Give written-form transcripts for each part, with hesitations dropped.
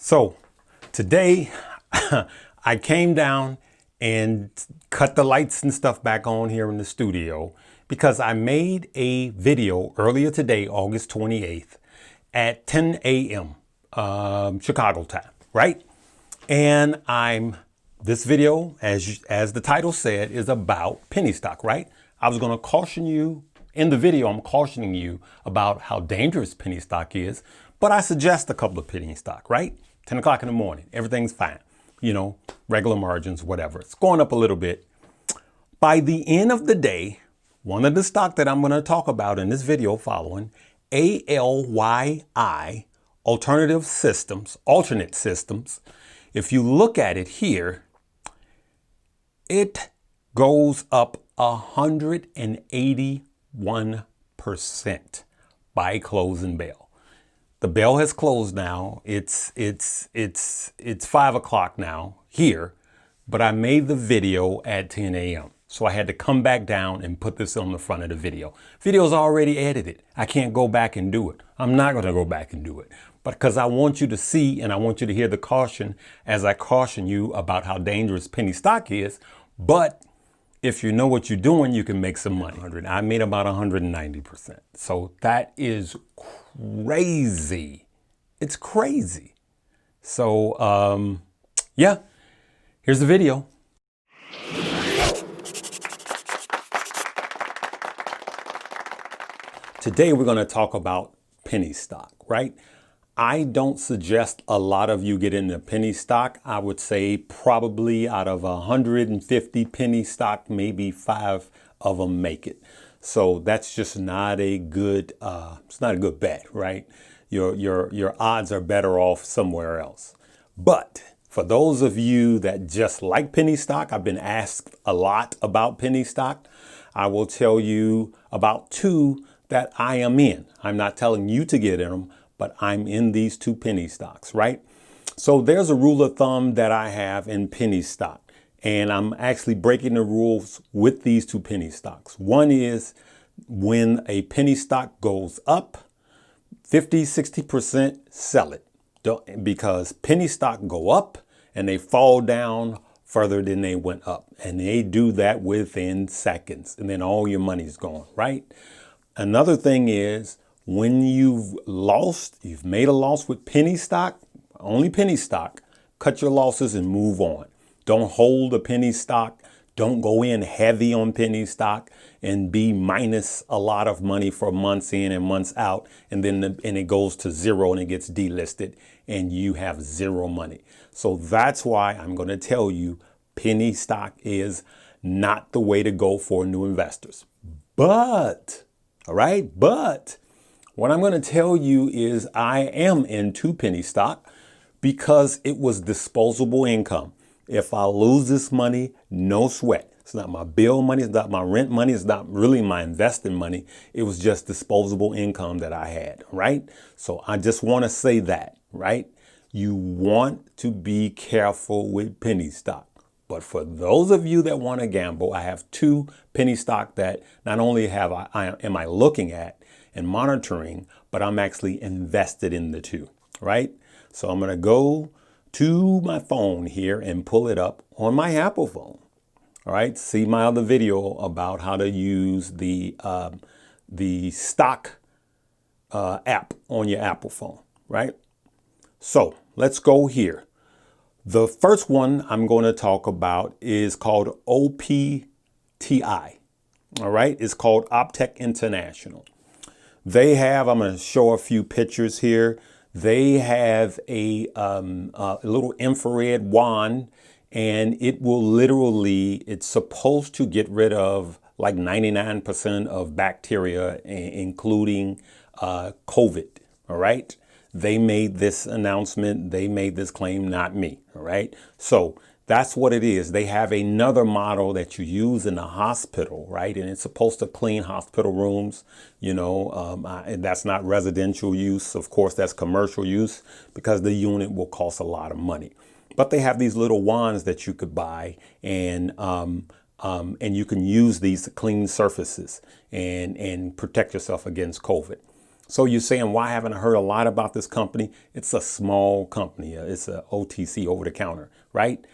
So today I came down and cut the lights and stuff back on here in the studio because I made a video earlier today, August 28th at 10 a.m. Chicago time, right? And this video, as the title said, is about penny stock, right? I was going to caution you in the video. I'm cautioning you about how dangerous penny stock is, but I suggest a couple of penny stock, right? 10 o'clock in the morning, everything's fine. You know, regular margins, whatever. It's going up a little bit. By the end of the day, one of the stock that I'm going to talk about in this video following, ALYI, Alternet Systems. If you look at it here, it goes up 181% by closing bell. The bell has closed now. It's 5 o'clock now here, but I made the video at 10 a.m. So I had to come back down and put this on the front of the video. Video's already edited. I can't go back and do it. I'm not going to go back and do it. But because I want you to see and I want you to hear the caution as I caution you about how dangerous penny stock is. But if you know what you're doing, you can make some money. I made about 190%. So that is crazy. It's crazy. So, yeah, here's the video. Today, we're going to talk about penny stock, right? I don't suggest a lot of you get into penny stock. I would say probably out of 150 penny stock, maybe 5 of them make it. So that's just not a good, it's not a good bet, right? Your odds are better off somewhere else. But for those of you that just like penny stock, I've been asked a lot about penny stock. I will tell you about 2 that I am in. I'm not telling you to get in them, but I'm in these 2 penny stocks, right? So there's a rule of thumb that I have in penny stock, and I'm actually breaking the rules with these 2 penny stocks. One is when a penny stock goes up, 50-60% sell it. Because penny stock go up and they fall down further than they went up. And they do that within seconds. And then all your money's gone, right? Another thing is when you've made a loss with penny stock, only penny stock, cut your losses and move on. Don't hold a penny stock. Don't go in heavy on penny stock and be minus a lot of money for months in and months out. And then it goes to zero and it gets delisted and you have zero money. So that's why I'm going to tell you penny stock is not the way to go for new investors. But, all right, but what I'm going to tell you is I am into penny stock because it was disposable income. If I lose this money, no sweat. It's not my bill money. It's not my rent money. It's not really my investing money. It was just disposable income that I had, right? So I just want to say that, right? You want to be careful with penny stock. But for those of you that want to gamble, I have 2 penny stock that not only am I looking at and monitoring, but I'm actually invested in the 2, right? So I'm going to go to my phone here and pull it up on my Apple phone. All right, see my other video about how to use the stock app on your Apple phone, right? So let's go here. The first one I'm going to talk about is called OPTI. All right, it's called Optec International. They have, I'm going to show a few pictures here. They have a little infrared wand, and it will literally, it's supposed to get rid of like 99% of bacteria, including COVID, all right? They made this announcement, they made this claim, not me, all right? So that's what it is. They have another model that you use in the hospital, right? And it's supposed to clean hospital rooms, you know, and that's not residential use. Of course, that's commercial use because the unit will cost a lot of money. But they have these little wands that you could buy and you can use these to clean surfaces and protect yourself against COVID. So you're saying, why haven't I heard a lot about this company? It's a small company. It's a OTC, over the counter, right?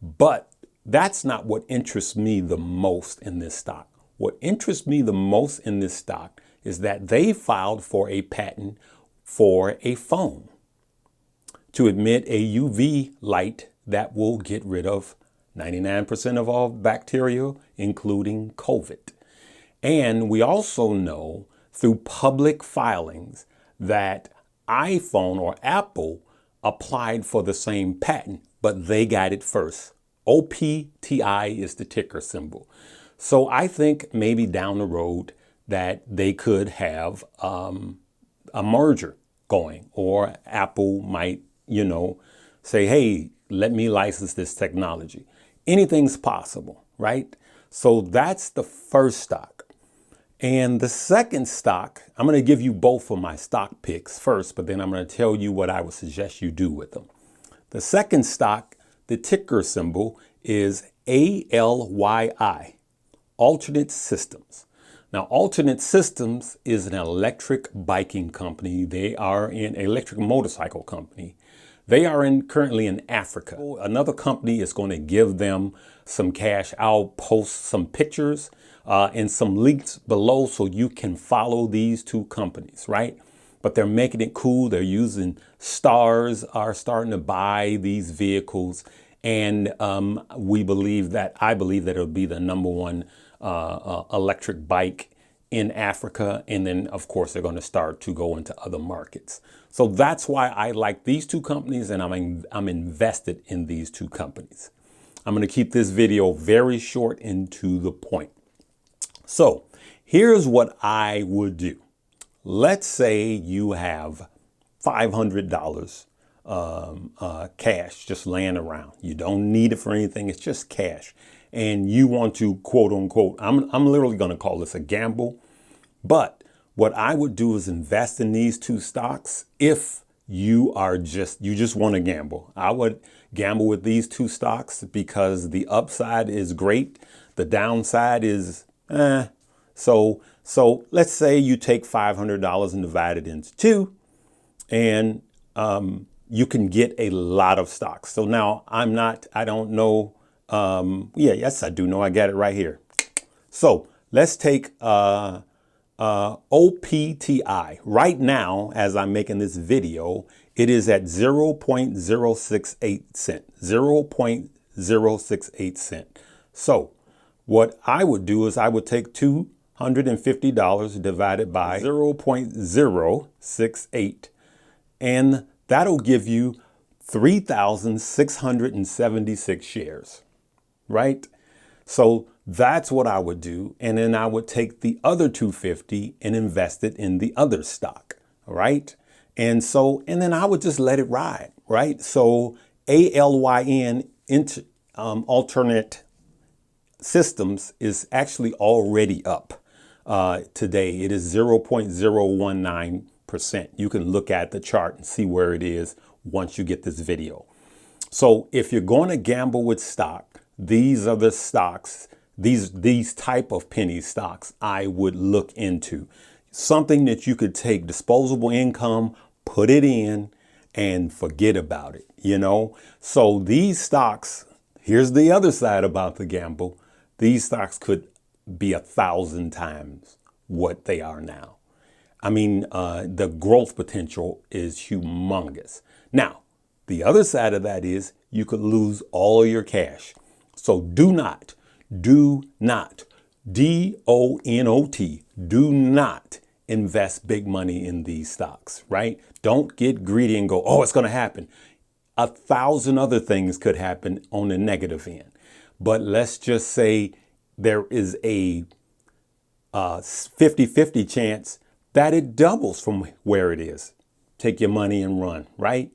But that's not what interests me the most in this stock. What interests me the most in this stock is that they filed for a patent for a phone to emit a UV light that will get rid of 99% of all bacteria, including COVID. And we also know through public filings that iPhone or Apple applied for the same patent, but they got it first. OPTI is the ticker symbol. So I think maybe down the road that they could have a merger going, or Apple might, say, hey, let me license this technology. Anything's possible, right? So that's the first stock. And the second stock, I'm going to give you both of my stock picks first, but then I'm going to tell you what I would suggest you do with them. The second stock, the ticker symbol is ALYI, Alternet Systems. Now, Alternet Systems is an electric biking company. They are an electric motorcycle company. They are currently in Africa. Another company is going to give them some cash. I'll post some pictures and some links below so you can follow these two companies, right? But they're making it cool. They're using stars, are starting to buy these vehicles. And I believe that it'll be the number one electric bike in Africa. And then, of course, they're going to start to go into other markets. So that's why I like these two companies, and I'm invested in these two companies. I'm going to keep this video very short and to the point. So here's what I would do. Let's say you have $500 cash just laying around. You don't need it for anything. It's just cash. And you want to, quote unquote, I'm literally going to call this a gamble. But what I would do is invest in these two stocks. If you just want to gamble, I would gamble with these two stocks because the upside is great. The downside is, So let's say you take $500 and divide it into two, and you can get a lot of stocks. So now I don't know. Yes, I do know. I got it right here. So let's take OPTI. Right now, as I'm making this video, it is at 0.068 cent. 0.068 cent. So what I would do is I would take $250 divided by 0.068, and that'll give you 3,676 shares, right? So that's what I would do. And then I would take the other 250 and invest it in the other stock, right? And then I would just let it ride, right? So ALYN, Alternet Systems, is actually already up today. It is 0.019%. You can look at the chart and see where it is once you get this video. So if you're going to gamble with stock, these are the stocks, these type of penny stocks I would look into. Something that you could take disposable income, put it in, and forget about it, So these stocks, here's the other side about the gamble. These stocks could be 1,000 times what they are now. I mean, the growth potential is humongous. Now, the other side of that is you could lose all your cash. So do not, DONOT, do not invest big money in these stocks, right? Don't get greedy and go, oh, it's going to happen. 1,000 other things could happen on the negative end. But let's just say there is a 50-50 chance that it doubles from where it is. Take your money and run, right?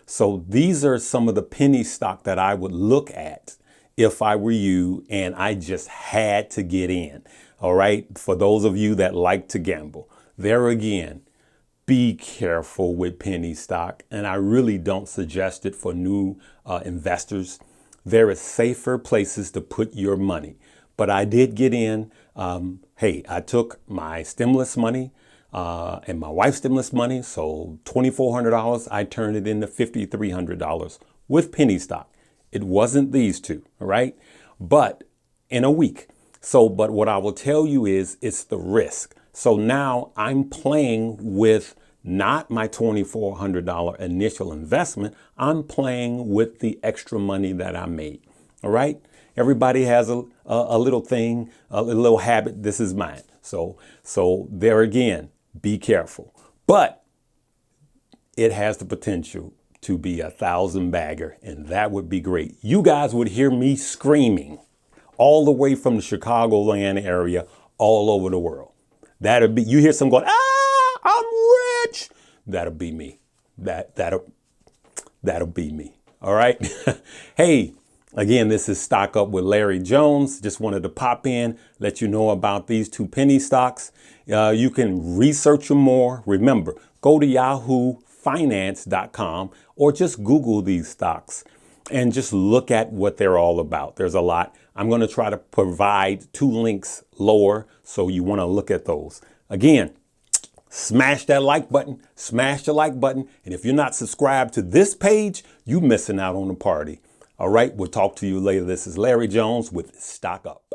So these are some of the penny stock that I would look at if I were you and I just had to get in. All right. For those of you that like to gamble, there again, be careful with penny stock. And I really don't suggest it for new investors. There are safer places to put your money. But I did get in. Hey, I took my stimulus money. and my wife stimulus money. So $2,400, I turned it into $5,300 with penny stock. It wasn't these two, all right? But in a week. So, but what I will tell you is it's the risk. So now I'm playing with not my $2,400 initial investment. I'm playing with the extra money that I made. All right. Everybody has a little thing, a little habit. This is mine. So there again, be careful. But it has the potential to be 1,000 bagger, and that would be great. You guys would hear me screaming all the way from the Chicagoland area, all over the world. That'll be, you hear some going, ah, I'm rich. That'll be me. That'll be me. All right. Hey, again, this is Stock Up with Larry Jones. Just wanted to pop in, let you know about these two penny stocks. You can research them more. Remember, go to yahoofinance.com or just Google these stocks and just look at what they're all about. There's a lot. I'm going to try to provide 2 links lower, so you want to look at those. Again, smash that like button, smash the like button. And if you're not subscribed to this page, you're missing out on the party. All right, we'll talk to you later. This is Larry Jones with Stock Up.